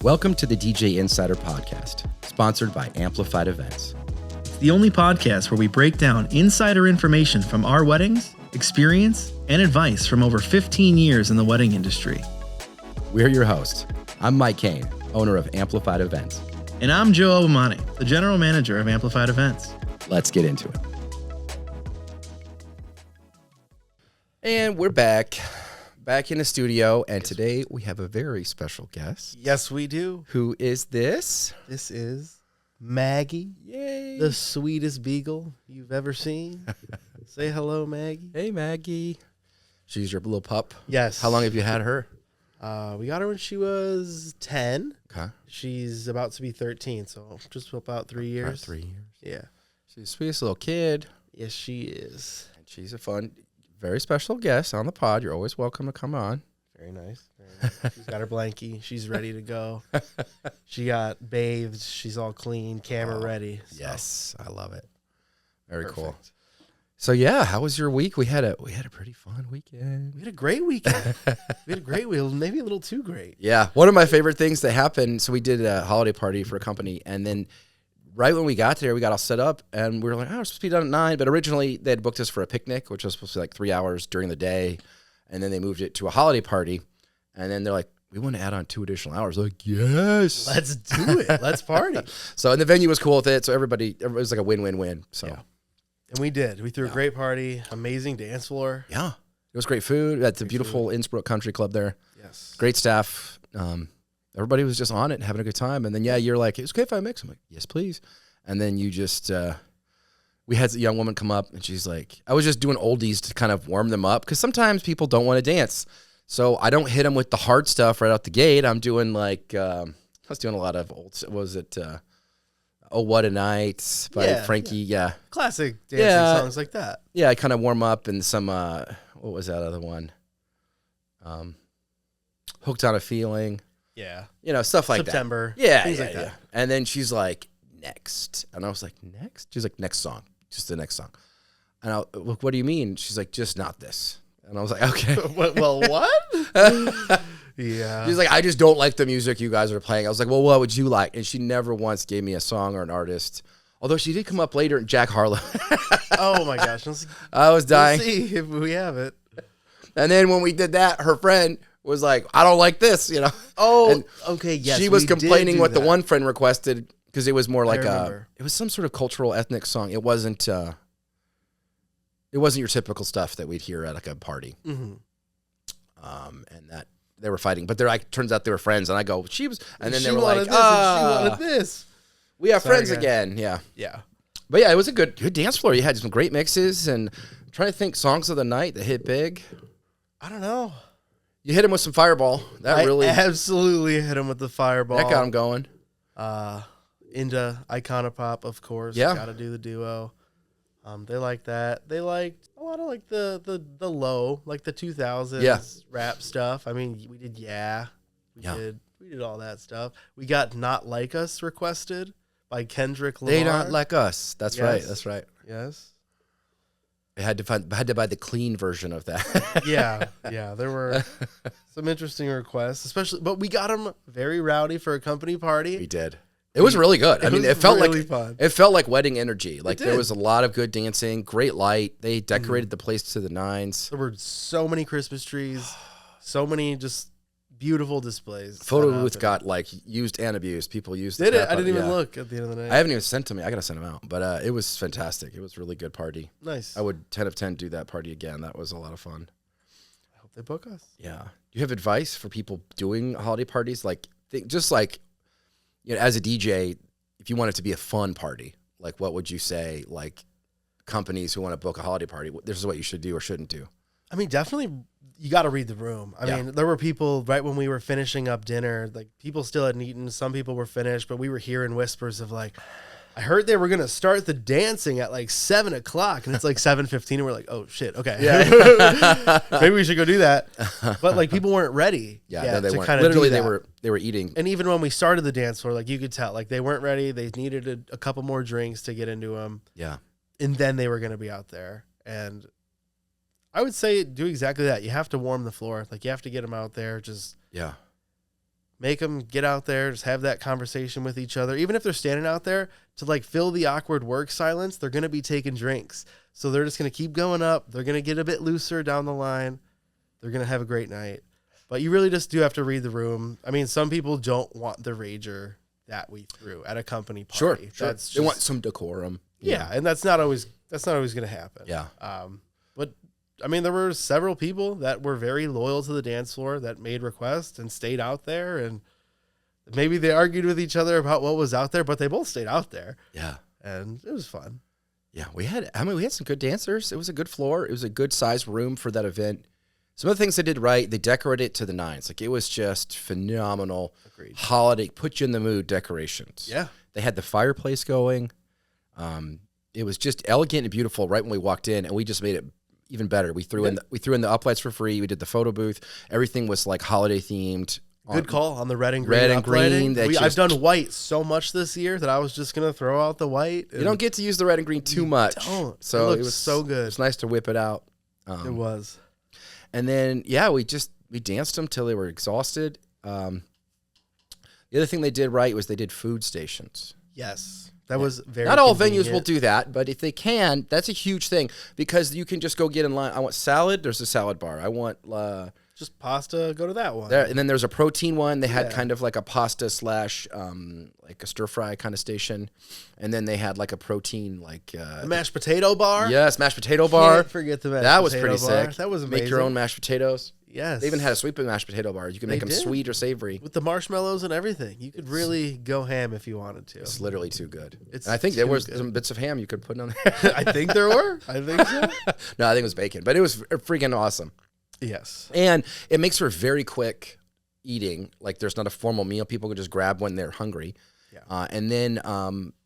Welcome to the DJ Insider Podcast, sponsored by Amplified Events. It's the only podcast where we break down insider information from our weddings, experience, and advice from over 15 years in the wedding industry. We're your hosts. I'm Mike Kane, owner of Amplified Events. And I'm Joe Obamani, the general manager of Amplified Events. Let's get into it. And we're back in the studio, and today we have a very special guest. Yes, we do. Who is this? This is Maggie. Yay. The sweetest beagle you've ever seen. Say hello, Maggie. Hey, Maggie. She's your little pup. Yes. How long have you had her? We got her when she was 10. Okay. She's about to be 13, so just about 3 years. About 3 years. Yeah. She's the sweetest little kid. Yes, she is. And she's a fun, very special guest on the pod. You're always welcome to come on. Very nice. Very nice. She's got her blankie. She's ready to go. She got bathed. She's all clean, camera ready. So. Yes, I love it. Very Perfect. cool. So yeah, how was your week? We had a pretty fun weekend. We had a great weekend. We had a great week, maybe a little too great. Yeah, one of my favorite things that happened. So we did a holiday party for a company, and then right when we got there, we got all set up, and we were like, "Oh, we're supposed to be done at 9." But originally, they had booked us for a picnic, which was supposed to be like 3 hours during the day, and then they moved it to a holiday party, and then they're like, "We want to add on 2 additional hours." We're like, yes, Let's do it. Let's party. So and the venue was cool with it, so everybody it was like a win-win-win. So. Yeah. And we did. We threw a great party, amazing dance floor. Yeah. It was great food at the beautiful Innsbruck Country Club there. Yes. Great staff. Everybody was just on it and having a good time. And then, you're like, "It's okay if I mix?" I'm like, "Yes, please." And then you just, we had a young woman come up, and she's like, I was just doing oldies to kind of warm them up, because sometimes people don't want to dance. So I don't hit them with the hard stuff right out the gate. I'm doing like, I was doing a lot of old, what was it, Oh, What a Night by Frankie. Yeah. Classic dancing songs like that. Yeah, I kind of warm up, and some, what was that other one? Hooked on a Feeling. Yeah. Stuff like September. that. Yeah, Things yeah, like yeah. that. And then she's like, "Next." And I was like, "Next?" She's like, "Next song. Just the next song." And I look, "What do you mean?" She's like, "Just not this." And I was like, "Okay." Well, what? Yeah. She's like, "I just don't like the music you guys are playing." I was like, "Well, what would you like?" And she never once gave me a song or an artist. Although she did come up later, Jack Harlow. Oh my gosh. I was dying. We'll see if we have it. And then when we did that, her friend was like, "I don't like this," Oh, And okay. Yes. she was we did complaining do what the that. one friend requested, because it was more like remember. it was some sort of cultural ethnic song. It wasn't your typical stuff that we'd hear at like a party. Mhm. And that they were fighting, but they're like, turns out they were friends. And I go, "She was," and then She they were wanted like, this and she wanted this. we have Sorry, friends guys. again. Yeah. Yeah. But yeah, it was a good dance floor. You had some great mixes, and I'm trying to think songs of the night that hit big. I don't know. You hit him with some Fireball. That I really absolutely hit him with the fireball. that got him going. Into Iconopop, of course. Yeah. Got to do the duo. They like that. They liked a lot of like the low, like the 2000s rap stuff. I mean, we did we did all that stuff. We got Not Like Us requested by Kendrick Lamar. They not like us. That's Yes. right. That's right. Yes. I had to buy the clean version of that. Yeah. There were some interesting requests, but we got them very rowdy for a company party. We did. It was really good. I mean, it felt really like fun. it felt like wedding energy. Like there did. was a lot of good dancing, great light. They decorated the place to the nines. There were so many Christmas trees, so many just beautiful displays. Photo set up booth and- got like used and abused. People used the Did it? crap I out of didn't even yeah. look at the end of the night. I haven't even sent them. I gotta send them out. But it was fantastic. It was a really good party. Nice. I would 10 of 10 do that party again. That was a lot of fun. I hope they book us. Yeah. Do you have advice for people doing holiday parties? Like, just like, as a DJ, if you want it to be a fun party, like what would you say, like companies who want to book a holiday party, this is what you should do or shouldn't do? I mean, definitely you got to read the room. I mean, there were people right when we were finishing up dinner, like people still hadn't eaten. Some people were finished, but we were hearing whispers of like, I heard they were going to start the dancing at like 7:00 and it's like 7:15 and we're like, oh shit. Okay. Yeah. Maybe we should go do that. But like people weren't ready. Yeah, no, they weren't. kinda Literally, do they that. were eating. And even when we started the dance floor, like you could tell, like they weren't ready. They needed a couple more drinks to get into them. Yeah. And then they were going to be out there. And I would say do exactly that. You have to warm the floor. Like you have to get them out there. Just make them get out there, just have that conversation with each other. Even if they're standing out there, to like fill the awkward work silence, they're going to be taking drinks. So they're just going to keep going up. They're going to get a bit looser down the line. They're going to have a great night. But you really just do have to read the room. I mean, some people don't want the rager that we threw at a company party. Sure. They want some decorum. Yeah, and that's not always going to happen. Yeah. But I mean, there were several people that were very loyal to the dance floor that made requests and stayed out there, and maybe they argued with each other about what was out there, but they both stayed out there. Yeah. And it was fun. Yeah, we had some good dancers. It was a good floor. It was a good sized room for that event. Some of the things they did right, they decorated it to the nines. Like, it was just phenomenal. Agreed. Holiday, put you in the mood decorations. Yeah. They had the fireplace going. It was just elegant and beautiful right when we walked in, and we just made it even better. We threw in the uplights for free. We did the photo booth. Everything was like holiday themed. Good call on the red and green. Red and green. I've done white so much this year that I was just going to throw out the white. You don't get to use the red and green too much. Don't. So it was so good. It's nice to whip it out. It was. And then, yeah, we danced them till they were exhausted. The other thing they did right was they did food stations. Yes. That was very Not all convenient. venues will do that, but if they can, that's a huge thing because you can just go get in line. I want salad. There's a salad bar. I want just pasta. Go to that one. there, and then there's a protein one. They had kind of like a pasta / like a stir fry kind of station, and then they had like a protein the mashed potato bar. Yes, mashed potato bar. Can't forget the mashed that was potato pretty bar. sick. That was amazing. Make your own mashed potatoes. Yes. They even had a sweet mashed potato bar. You can make them sweet or savory. With the marshmallows and everything. You could really go ham if you wanted to. It's literally too good. It's and I think there too was good. some bits of ham you could put on there. I think there were. I think so. No, I think it was bacon, but it was freaking awesome. Yes. And it makes for very quick eating. Like, there's not a formal meal. People can just grab when they're hungry. Yeah. And then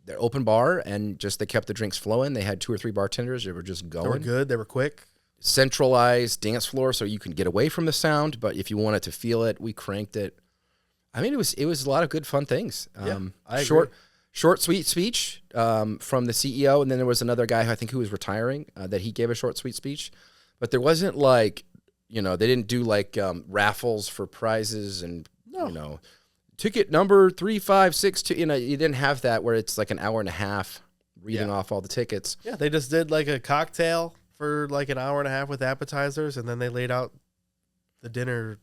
they're open bar, and just they kept the drinks flowing. They had 2 or 3 bartenders. They were just going. They were good. They were quick. Centralized dance floor, so you can get away from the sound, but if you wanted to feel it, we cranked it. I mean, it was a lot of good fun things. I agree. Short sweet speech from the CEO, and then there was another guy who was retiring that he gave a short sweet speech, but there wasn't like, they didn't do like raffles for prizes and ticket number 3562. You didn't have that where it's like an hour and a half reading off all the tickets. Yeah, they just did like a cocktail for like an hour and a half with appetizers, and then they laid out the dinner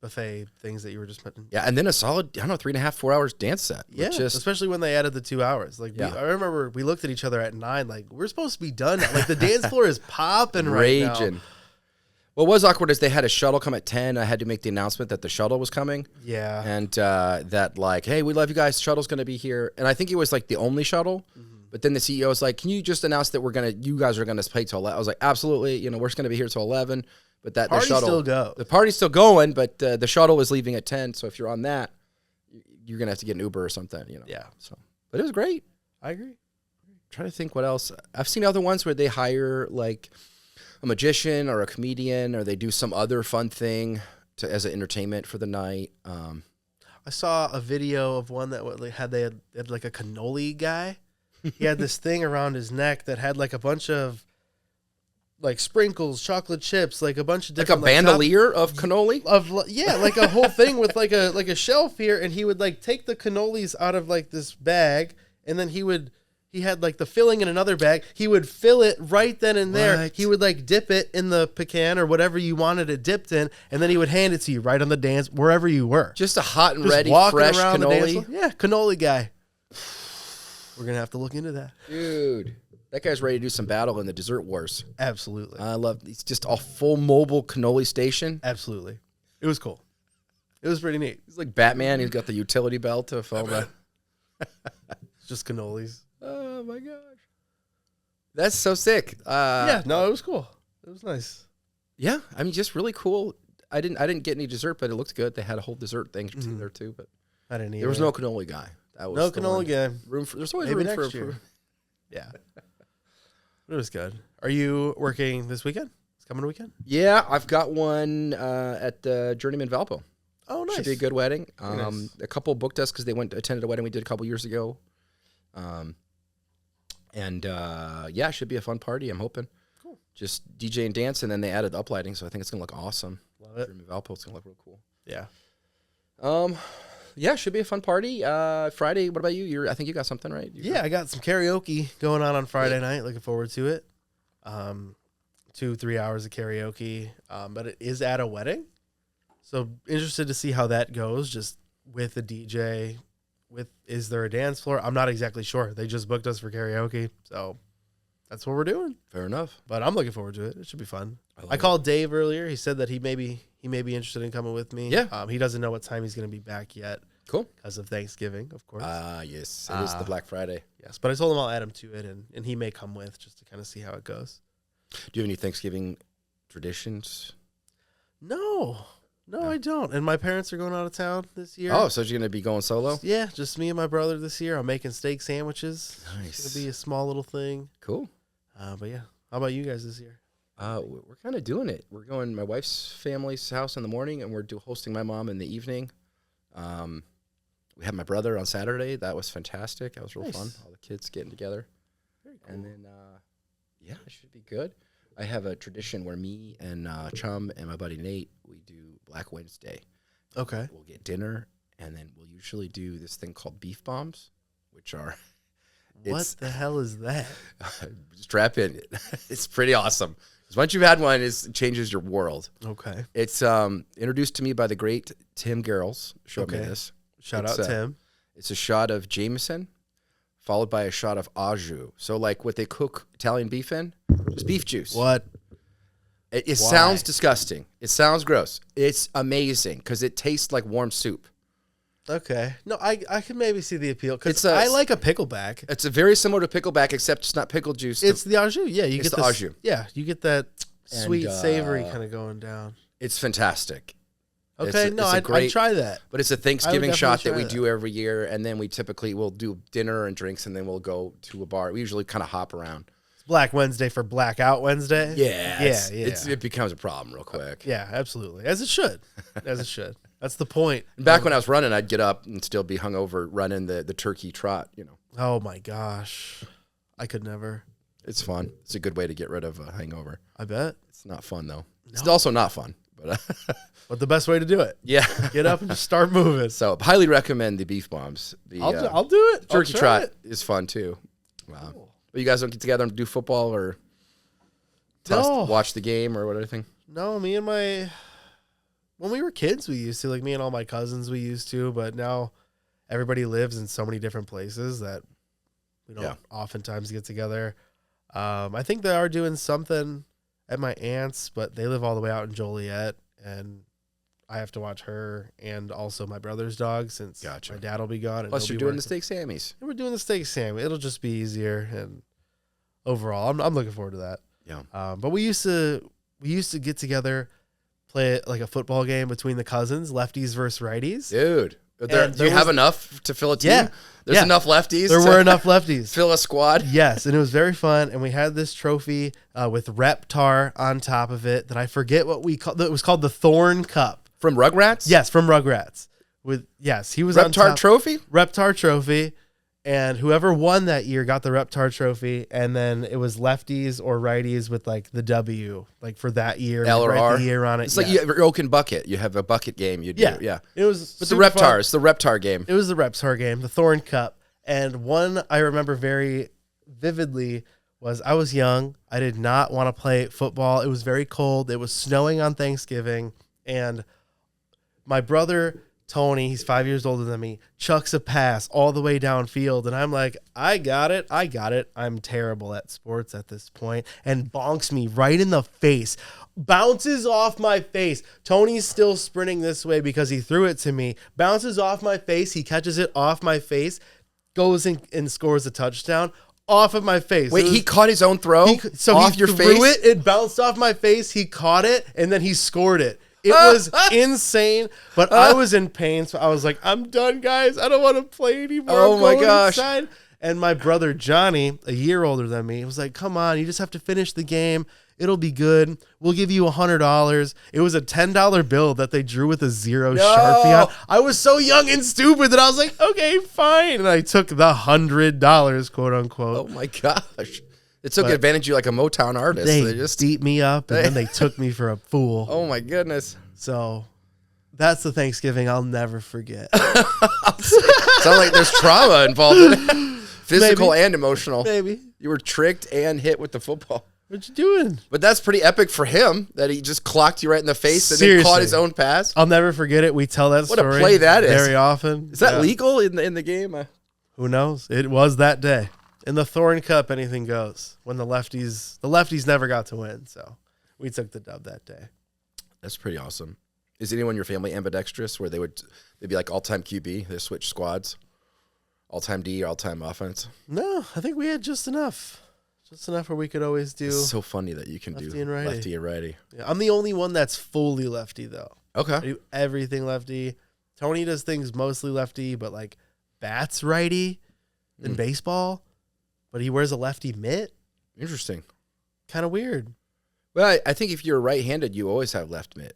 buffet things that you were just putting. Yeah, and then a solid, 3.5, 4 hours dance set. Yeah, especially when they added the 2 hours. Like, I remember we looked at each other at 9, like, we're supposed to be done. Like, the dance floor is popping right now. Raging. What was awkward is they had a shuttle come at 10. I had to make the announcement that the shuttle was coming. Yeah. And that like, hey, we love you guys. Shuttle's going to be here. And I think it was like the only shuttle. Mm-hmm. But then the CEO was like, can you just announce that you guys are going to play till 11? I was like, absolutely. We're just going to be here till 11. But the shuttle the party's still going, but the shuttle is leaving at 10. So if you're on that, you're going to have to get an Uber or something, Yeah. So, but it was great. I agree. I'm trying to think what else. I've seen other ones where they hire like a magician or a comedian, or they do some other fun thing as an entertainment for the night. I saw a video of one that they had like a cannoli guy. He had this thing around his neck that had like a bunch of like sprinkles, chocolate chips, like a bunch of different, like a bandolier of cannoli. Like a whole thing with like a shelf here, and he would like take the cannolis out of like this bag, and then he had like the filling in another bag. He would fill it right then and there. What? He would like dip it in the pecan or whatever you wanted it dipped in, and then he would hand it to you right on the dance wherever you were. Just a hot and Just ready, walking fresh around the dance cannoli. floor. Yeah, cannoli guy. We're gonna have to look into that. Dude, that guy's ready to do some battle in the dessert wars. Absolutely. I love. It's just a full mobile cannoli station. Absolutely. It was cool. It was pretty neat. He's like Batman. He's got the utility belt to film that. It's just cannolis. Oh my gosh, that's so sick. Yeah, no, it was cool. It was nice. Yeah, I mean, just really cool. I didn't get any dessert, but it looked good. They had a whole dessert thing there too, but I didn't either. there was no cannoli guy. That was no the cannoli one. guy. There's always Maybe room for next year. Yeah. It was good. Are you working this weekend? It's coming weekend? Yeah, I've got one at the Journeyman Valpo. Oh, nice. Should be a good wedding. Nice. A couple booked us because they attended a wedding we did a couple years ago. Yeah, should be a fun party. I'm hoping. Cool. Just DJ and dance, and then they added uplighting, so I think it's gonna look awesome. Love it. Journeyman Valpo, it's gonna look real cool. Yeah. Yeah, should be a fun party. Friday, what about you? I think you got something, right? I got some karaoke going on Friday night. Looking forward to it. 2-3 hours of karaoke. But it is at a wedding. So interested to see how that goes, just with the DJ. Is there a dance floor? I'm not exactly sure. They just booked us for karaoke. So that's what we're doing. Fair enough. But I'm looking forward to it. It should be fun. I called Dave earlier. He said that he may be interested in coming with me. Yeah. He doesn't know what time he's going to be back yet. Cool. Because of Thanksgiving, of course. Yes. It is the Black Friday. Yes. But I told him I'll add him to it, and he may come with just to kind of see how it goes. Do you have any Thanksgiving traditions? No, I don't. And my parents are going out of town this year. Oh, so you're going to be going solo? Yeah, just me and my brother this year. I'm making steak sandwiches. Nice. It's going to be a small little thing. Cool. But yeah, how about you guys this year? We're kind of doing it. We're going to my wife's family's house in the morning, and we're hosting my mom in the evening. We had my brother on Saturday. That was fantastic. That was real fun. All the kids getting together. Very cool. And then, it should be good. I have a tradition where me and Chum and my buddy Nate, we do Black Wednesday. Okay. We'll get dinner, and then we'll usually do this thing called beef bombs, which are... What the hell is that? Strap in. It's pretty awesome. Because once you've had one, it changes your world. Okay. It's introduced to me by the great Tim Garrels. Showed me this. Shout out Tim. It's a shot of Jameson, followed by a shot of au jus. So like what they cook Italian beef in, just beef juice. What? It sounds disgusting. It sounds gross. It's amazing because it tastes like warm soup. Okay. No, I can maybe see the appeal because I like a pickleback. It's a very similar to pickleback, except it's not pickle juice. It's the au jus. Yeah, you it's get the au jus. Yeah, you get that sweet, savory kind of going down. It's fantastic. Okay, I'd try that. But it's a Thanksgiving shot that we that. do every year, and then we typically will do dinner and drinks, and then we'll go to a bar. We usually kind of hop around. It's Black Wednesday for Blackout Wednesday. Yeah. It becomes a problem real quick. Yeah, absolutely. As it should. As it should. That's the point. Back when I was running, I'd get up and still be hungover running the turkey trot, Oh, my gosh. I could never. It's fun. It's a good way to get rid of a hangover. I bet. It's not fun, though. It's also not fun. But the best way to do it. Yeah. Get up and just start moving. So highly recommend the beef bombs. I'll do it. Turkey trot is fun, too. Wow. Cool. But you guys don't get together and do football or watch the game or anything? No, when we were kids, we used to. Like, me and all my cousins, we used to. But now everybody lives in so many different places that we don't oftentimes get together. I think they are doing something at my aunt's, but they live all the way out in Joliet, and I have to watch her and also my brother's dog since my dad will be gone. Plus, you're doing the steak Sammys. And we're doing the steak Sammy. It'll just be easier, and overall, I'm looking forward to that. Yeah. But we used to get together, play like a football game between the cousins, lefties versus righties. Dude, do you have enough to fill a team? Yeah. There's enough lefties. There were enough lefties. Fill a squad. Yes, and it was very fun. And we had this trophy with Reptar on top of it that I forget what we called. It was called the Thorn Cup. From Rugrats? Yes, from Rugrats. He was Reptar on top. Trophy? Reptar Trophy. And whoever won that year got the Reptar Trophy. And then it was lefties or righties with like the W, like for that year. L or R? The year on it. It's like you have your Oak and Bucket. You have a bucket game. You do. Yeah. It was But the Reptar. It's the Reptar game. It was the Reptar game, the Thorn Cup. And one I remember very vividly was I was young. I did not want to play football. It was very cold. It was snowing on Thanksgiving. And my brother, Tony, he's 5 years older than me, chucks a pass all the way downfield. And I'm like, I got it. I'm terrible at sports at this point. And bonks me right in the face. Bounces off my face. Tony's still sprinting this way because he threw it to me. Bounces off my face. He catches it off my face. Goes and scores a touchdown off of my face. Wait, he caught his own throw off your face? It bounced off my face. He caught it, and then he scored it. It was insane, but I was in pain, so I was like, I'm done, guys. I don't want to play anymore. Oh, my gosh. Inside. And my brother, Johnny, a year older than me, was like, come on, you just have to finish the game. It'll be good. We'll give you $100. It was a $10 bill that they drew with a zero Sharpie on. I was so young and stupid that I was like, okay, fine. And I took the $100, quote unquote. Oh my gosh. It took advantage of you like a Motown artist. They just beat me up and then they took me for a fool. Oh my goodness. So That's the Thanksgiving I'll never forget. Sounds like there's trauma involved in it. Physical Maybe. and emotional. Maybe. You were tricked and hit with the football. What you doing? But that's pretty epic for him that he just clocked you right in the face and then Seriously. caught his own pass. I'll never forget it. We tell that What a story play that is. very often. Is that Yeah. legal in the game? Who knows? It was that day. In the Thorn Cup, anything goes. When the lefties never got to win, so we took the dub that day. That's pretty awesome. Is anyone in your family ambidextrous where they'd be like all-time QB, they switch squads? All-time D, all-time offense? No, I think we had just enough. Just enough where we could always do. It's so funny that you can lefty do and righty. lefty and righty. Yeah, I'm the only one that's fully lefty, though. I Okay. do everything lefty. Tony does things mostly lefty, but like bats righty in baseball, but he wears a lefty mitt. Interesting. Kind of weird. Well, I think if you're right-handed, you always have left mitt.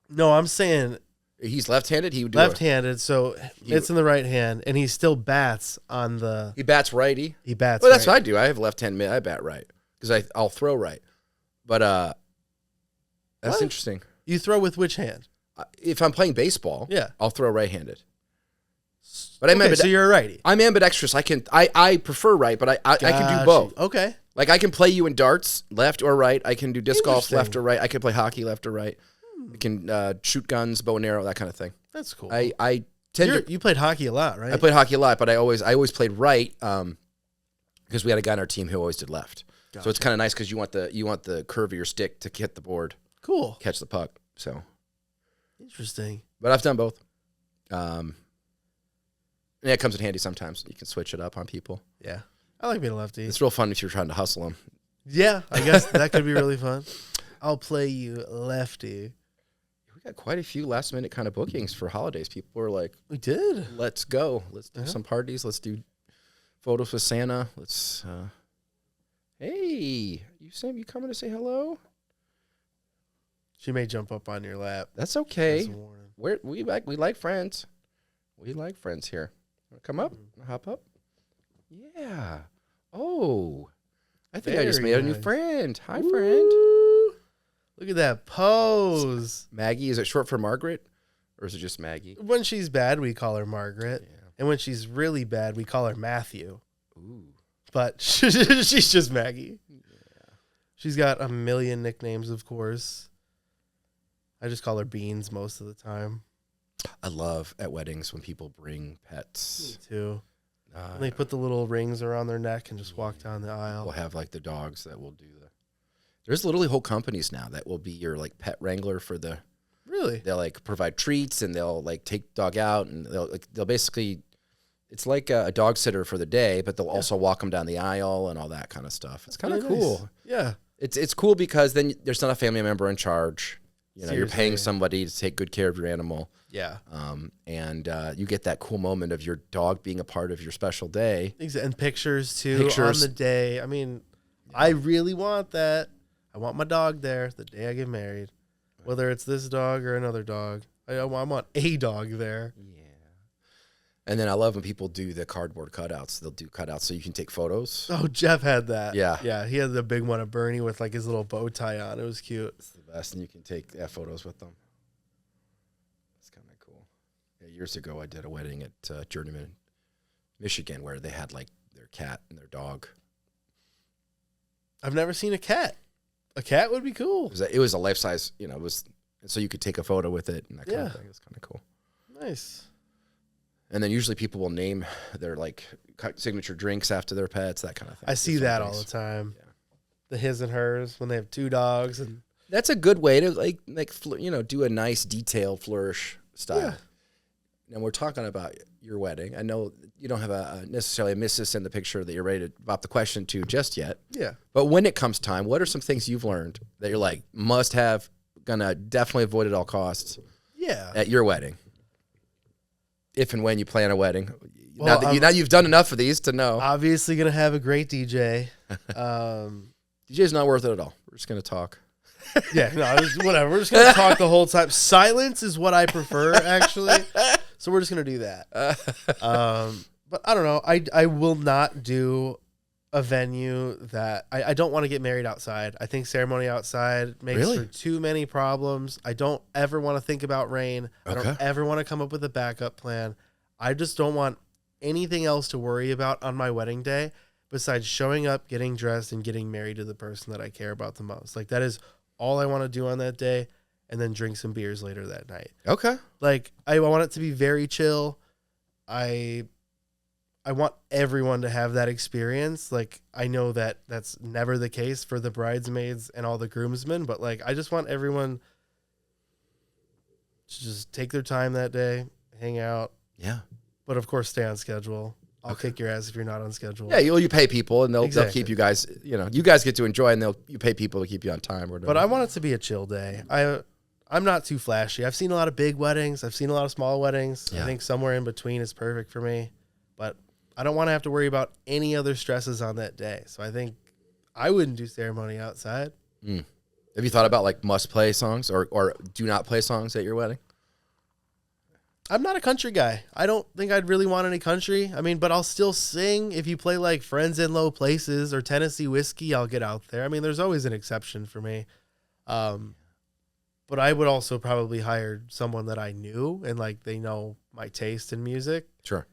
No, I'm saying He's left-handed. He would do left-handed, so it's in the right hand, and he still bats on the. He bats righty. He bats. Well, that's right. what I do. I have left-hand mitt. I bat right because I'll throw right. But that's What? interesting. You throw with which hand? If I'm playing baseball, Yeah. I'll throw right-handed. But So you're a righty. I'm ambidextrous. I prefer right, but I can do Gotcha. both. Okay. Like I can play you in darts, left or right. I can do disc golf, Interesting. left or right. I can play hockey, left or right. I can shoot guns, bow and arrow, that kind of thing. That's cool. I tend to. You played hockey a lot, right? I played hockey a lot, but I always played right because we had a guy on our team who always did left. So it's kind of nice because you want the curve of your stick to hit the board, Cool. catch the puck. So, Interesting. but I've done both. Yeah, it comes in handy sometimes. You can switch it up on people. Yeah. I like being a lefty. It's real fun if you're trying to hustle them. Yeah, I guess that could be really fun. I'll play you lefty. We got quite a few last minute kind of bookings for holidays. People were like, We did. let's go. Let's do some parties. Let's do photos with Santa. Let's, hey, Sam, you coming to say hello? She may jump up on your lap. That's okay. As a warning. We like friends. We like friends here. Wanna come up? Wanna hop up? Yeah. Oh, I think I just made Very a new nice. friend. Hi, friend. Ooh, look at that pose. Maggie, is it short for Margaret? Or is it just Maggie? When she's bad, we call her Margaret. Yeah. And when she's really bad, we call her Matthew. Ooh. But she's just Maggie. Yeah. She's got a million nicknames, of course. I just call her Beans most of the time. I love at weddings when people bring pets. Me too. And they put the little rings around their neck and just walk down the aisle. We'll have like the dogs that will do the. There's literally whole companies now that will be your like pet wrangler for the. Really? They'll like provide treats and they'll like take the dog out and they'll basically. It's like a dog sitter for the day, but they'll also walk them down the aisle and all that kind of stuff. It's kind of Really cool. nice. Yeah. It's cool because then there's not a family member in charge. You know, you're paying Seriously. somebody to take good care of your animal. Yeah. And you get that cool moment of your dog being a part of your special day. And pictures too Pictures. on the day. I mean, I really want that. I want my dog there the day I get married. Whether it's this dog or another dog. I want a dog there. Yeah. And then I love when people do the cardboard cutouts. They'll do cutouts so you can take photos. Oh, Jeff had that. Yeah. Yeah, he had the big one of Bernie with like his little bow tie on. It was cute. It's the best, and you can take photos with them. It's kind of cool. Yeah, years ago, I did a wedding at Journeyman, Michigan, where they had like their cat and their dog. I've never seen a cat. A cat would be cool. It was a life size, you know. It was so you could take a photo with it and that kind of Yeah. thing. It's kind of cool. Nice. And then usually people will name their like signature drinks after their pets, that kind of thing. I see It's that fun all the things. time. Yeah. The his and hers when they have two dogs and That's a good way to do a nice detailed flourish style. Yeah. And we're talking about your wedding. I know you don't have necessarily a missus in the picture that you're ready to pop the question to just yet. yeah. But when it comes time, what are some things you've learned that you're like must have, gonna definitely avoid at all costs Yeah. at your wedding? If and when you plan a wedding. Well, now you've done enough of these to know. Obviously gonna have a great DJ. DJ's not worth it at all. We're just gonna talk. Yeah, no, whatever. We're just gonna talk the whole time. Silence is what I prefer, actually. So we're just gonna do that. But I don't know. I will not do a venue that I don't want to get married outside. I think ceremony outside makes for too many problems. I don't ever want to think about rain. I don't ever want to come up with a backup plan. I just don't want anything else to worry about on my wedding day besides showing up, getting dressed, and getting married to the person that I care about the most. Like, that is all I want to do on that day, and then drink some beers later that night. Okay. Like, I want it to be very chill. I want everyone to have that experience. Like, I know that that's never the case for the bridesmaids and all the groomsmen, but like, I just want everyone to just take their time that day, hang out. Yeah. But of course, stay on schedule. I'll kick your ass if you're not on schedule. Yeah, you pay people, and they'll keep you guys. You guys get to enjoy, and you pay people to keep you on time or whatever. But I want it to be a chill day. I'm not too flashy. I've seen a lot of big weddings. I've seen a lot of small weddings. Yeah. I think somewhere in between is perfect for me. But I don't want to have to worry about any other stresses on that day. So I think I wouldn't do ceremony outside. Mm. Have you thought about like must play songs or do not play songs at your wedding? I'm not a country guy. I don't think I'd really want any country. I mean, but I'll still sing. If you play like Friends in Low Places or Tennessee Whiskey, I'll get out there. I mean, there's always an exception for me. But I would also probably hire someone that I knew and like they know my taste in music. Sure.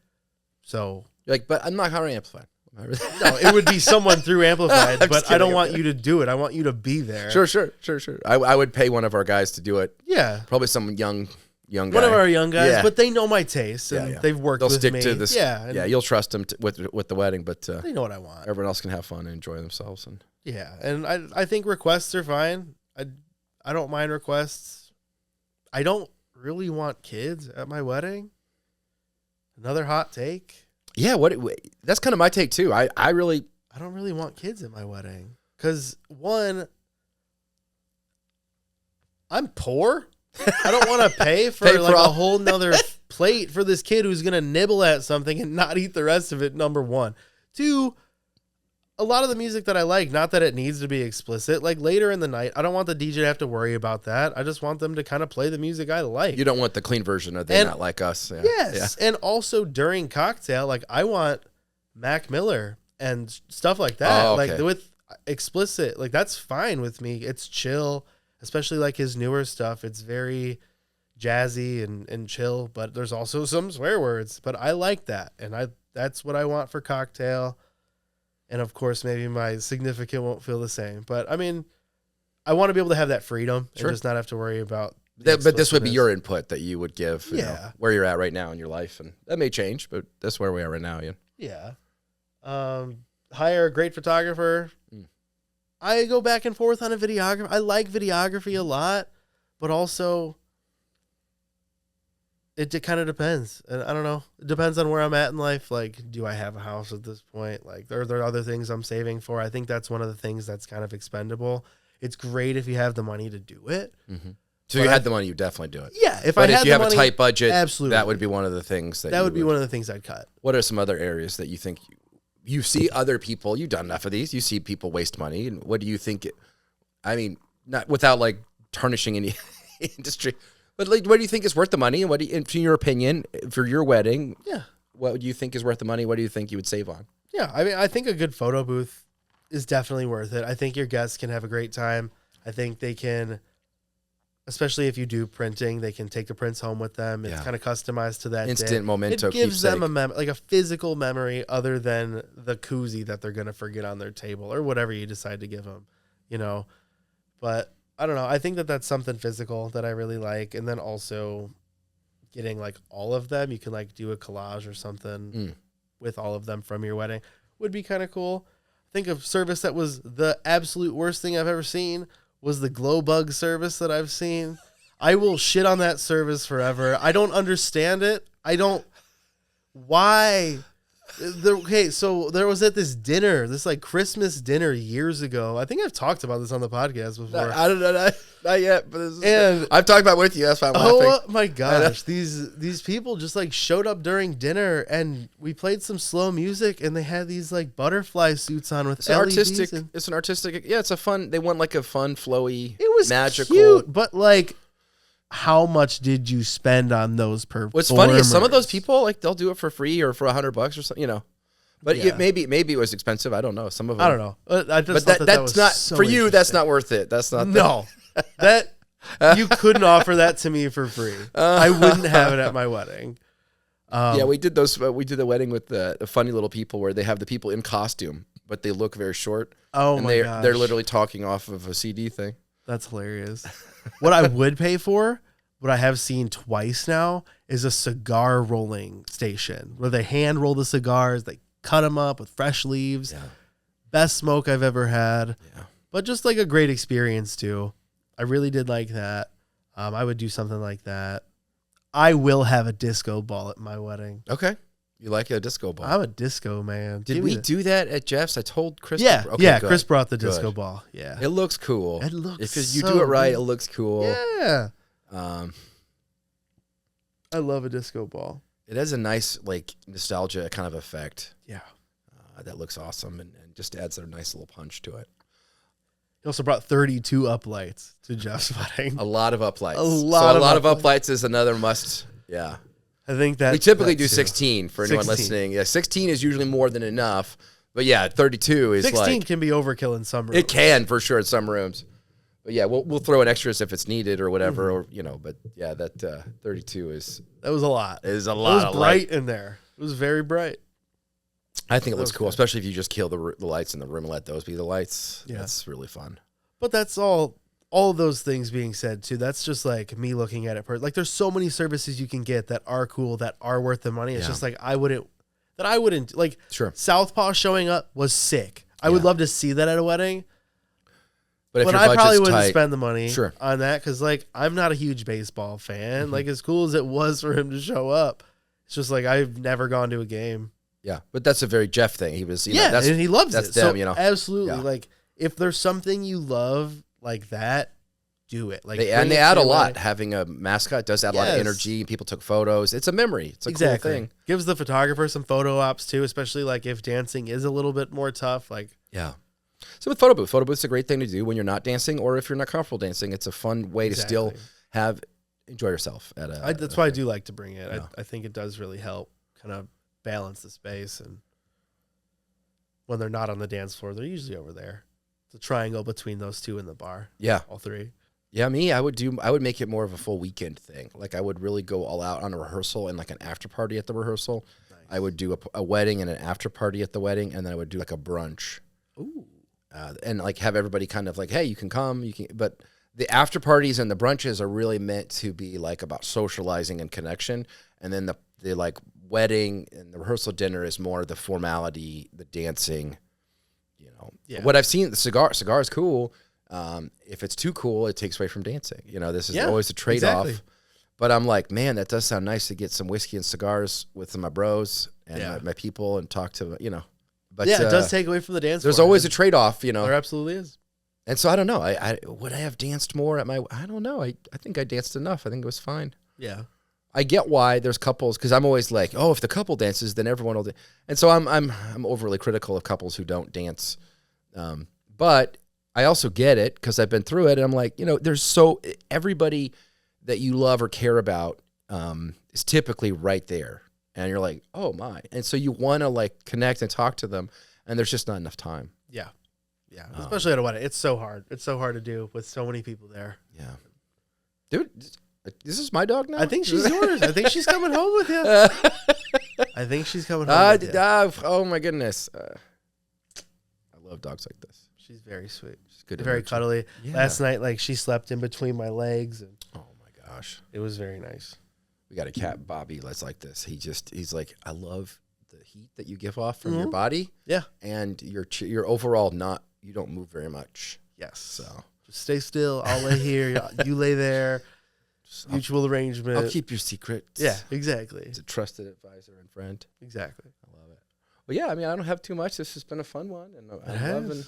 So like, but I'm not hiring Amplified. No, it would be someone through Amplified, but I don't want you to do it. I want you to be there. Sure. I would pay one of our guys to do it. Yeah. Probably some young guy. One of our young guys, but they know my taste and they've worked They'll with stick me. to this. Yeah, you'll trust them with the wedding, but they know what I want. Everyone else can have fun and enjoy themselves. And and I think requests are fine. I don't mind requests. I don't really want kids at my wedding. Another hot take. Yeah, that's kind of my take too. I don't really want kids at my wedding because one, I'm poor. I don't want to pay for like a whole nother plate for this kid who's going to nibble at something and not eat the rest of it, number one. Two, a lot of the music that I like, not that it needs to be explicit, like later in the night, I don't want the DJ to have to worry about that. I just want them to kind of play the music I like. You don't want the clean version of They Not Like Us. Yeah. Yes. Yeah. And also during cocktail, like I want Mac Miller and stuff like that. Oh, okay. Like with explicit, like that's fine with me. It's chill. Especially like his newer stuff. It's very jazzy and chill, but there's also some swear words. But I like that. And that's what I want for cocktail. And of course, maybe my significant won't feel the same. But I mean, I want to be able to have that freedom and just not have to worry about but this would be your input that you would give where you're at right now in your life. And that may change, but that's where we are right now, Ian. Yeah. Hire a great photographer. I go back and forth on a videographer. I like videography a lot, but also it kind of depends. And I don't know. It depends on where I'm at in life. Like, do I have a house at this point? Like, there are other things I'm saving for. I think that's one of the things that's kind of expendable. It's great if you have the money to do it. Mm-hmm. So if you had the money, you definitely do it. Yeah. If you have a tight budget, absolutely, that would be one of the things that would be one of the things I'd cut. What are some other areas that you think you see other people, you've done enough of these, you see people waste money, and what do you think I mean, not without like tarnishing any industry, but like, what do you think is worth the money, and what do you, in your opinion, for your wedding, what do you think is worth the money? What do you think you would save on? Yeah, I mean, I think a good photo booth is definitely worth it. I think your guests can have a great time. I think they can, especially if you do printing, they can take the prints home with them. It's kind of customized to that instant memento. It gives them like a physical memory other than the koozie that they're going to forget on their table or whatever you decide to give them, But I don't know. I think that's something physical that I really like. And then also getting like all of them. You can like do a collage or something with all of them from your wedding would be kind of cool. I think a service that was the absolute worst thing I've ever seen was the glow bug service that I've seen. I will shit on that service forever. I don't understand it. Why? Okay, so there was at this dinner, this like Christmas dinner years ago. I think I've talked about this on the podcast before. I don't know, not yet, but I've talked about it with you. That's why I'm laughing. Oh my gosh, these people just like showed up during dinner, and we played some slow music, and they had these like butterfly suits on with it's LEDs. It's an artistic. Yeah, it's a fun. They want like a fun, flowy. It was magical, cute, but like, how much did you spend on those performers? What's funny is some of those people, like, they'll do it for free or for $100 or something, But maybe it was expensive. I don't know. Some of them. I don't know. I just But thought that's was not so for you. That's not worth it. That's not. No, that you couldn't offer that to me for free. I wouldn't have it at my wedding. Yeah, we did those. We did the wedding with the funny little people where they have the people in costume, but they look very short. Oh and my gosh. They're literally talking off of a CD thing. That's hilarious. What I would pay for, what I have seen twice now, is a cigar rolling station where they hand roll the cigars, they cut them up with fresh leaves. Yeah. Best smoke I've ever had. Yeah. But just like a great experience too. I really did like that. I would do something like that. I will have a disco ball at my wedding. Okay. You like a disco ball? I'm a disco man. Did we do that at Jeff's? I told Chris. Yeah, Okay, yeah. good. Chris brought the disco ball. Yeah, It looks cool. it looks. If you so do it right, good. it looks cool. Yeah, Um, I love a disco ball. it has a nice like nostalgia kind of effect. Yeah. That looks awesome and just adds a nice little punch to it. He also brought 32 uplights to Jeff's wedding. A lot of uplights. A lot of uplights is another must. Yeah. I think that We typically do too. 16 for anyone 16. listening. Yeah, 16 is usually more than enough. But yeah, 32 is 16 like can be overkill in some rooms. it can for sure in some rooms. But yeah, we'll throw in extras if it's needed or whatever, or but yeah, that 32 That was a lot. is a It lot was of bright light. in there. It was very bright. I think it looks was cool, good. especially if you just kill the lights in the room and let those be the lights. Yeah. That's really fun. But that's all of those things being said too. That's just like me looking at it. Like there's so many services you can get that are cool, that are worth the money. It's Yeah. just like I wouldn't like Sure. Southpaw showing up was sick. I would Yeah. love to see that at a wedding. But if But your I budget's probably wouldn't tight, spend the money Sure. on that because, like, I'm not a huge baseball fan. Like, as cool as it was for him to show up, it's just like I've never gone to a game. yeah, but that's a very Jeff thing. He was, Yeah, that's and he loves that's it. them, So absolutely, Yeah. like, if there's something you love like that, do it. Like, they bring it add to a your lot. wedding. Having a mascot does add a lot of Yes. energy. People took photos. It's a memory. It's a Exactly. cool thing. Gives the photographer some photo ops too, especially like if dancing is a little bit more tough. Like, Yeah. So with photo booth's a great thing to do when you're not dancing, or if you're not comfortable dancing. It's a fun way to still Exactly. enjoy yourself at a. that's why I do like to bring it. Yeah. I think it does really help kind of balance the space. And when they're not on the dance floor, they're usually over there. It's a triangle between those two in the bar. Yeah. All three. Yeah, I would make it more of a full weekend thing. Like I would really go all out on a rehearsal and like an after party at the rehearsal. Nice. I would do a wedding and an after party at the wedding, and then I would do like a brunch. Ooh. And like have everybody kind of like, hey, you can come, but the after parties and the brunches are really meant to be like about socializing and connection. And then the like wedding and the rehearsal dinner is more the formality, the dancing, Yeah. What I've seen, the cigar is cool. If it's too cool, it takes away from dancing. This is always a trade-off. Exactly. But I'm like, man, that does sound nice to get some whiskey and cigars with my bros and my people and talk to, But yeah, it does take away from the dance. there's floor. always a trade-off, There absolutely is. And so I don't know. I would I have danced more at my? I don't know. I think I danced enough. I think it was fine. Yeah. I get why there's couples, because I'm always like, oh, if the couple dances, then everyone will. And so I'm overly critical of couples who don't dance. But I also get it because I've been through it, and I'm like, there's everybody that you love or care about is typically right there, and you're like, oh my, and so you want to like connect and talk to them, and there's just not enough time. Yeah. Yeah. Especially at a wedding. It's so hard. It's so hard to do with so many people there. Yeah, dude. This is my dog now? I think she's yours. I think she's coming home with you. I think she's coming home with you. Oh my goodness. I love dogs like this. She's very sweet. She's good. Very energy. cuddly. Yeah. Last night, like she slept in between my legs, and Oh my gosh. it was very nice. We got a cat, Bobby, that's like this. He's like, I love the heat that you give off from your Mhm. body. Yeah. And you're overall you don't move very much. Yes. So Just stay still. I'll lay here. You lay there. Mutual arrangement. I'll keep your secrets. Yeah, exactly. It's a trusted advisor and friend. Exactly. I love it. Well, yeah, I don't have too much. This has been a fun one. And I'm loving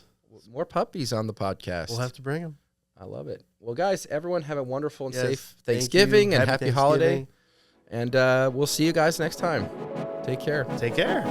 more puppies on the podcast. We'll have to bring them. I love it. Well, guys, everyone have a wonderful and Yes, safe thank Thanksgiving you. and Happy happy holiday. Thanksgiving. And we'll see you guys next time. Take care. Take care.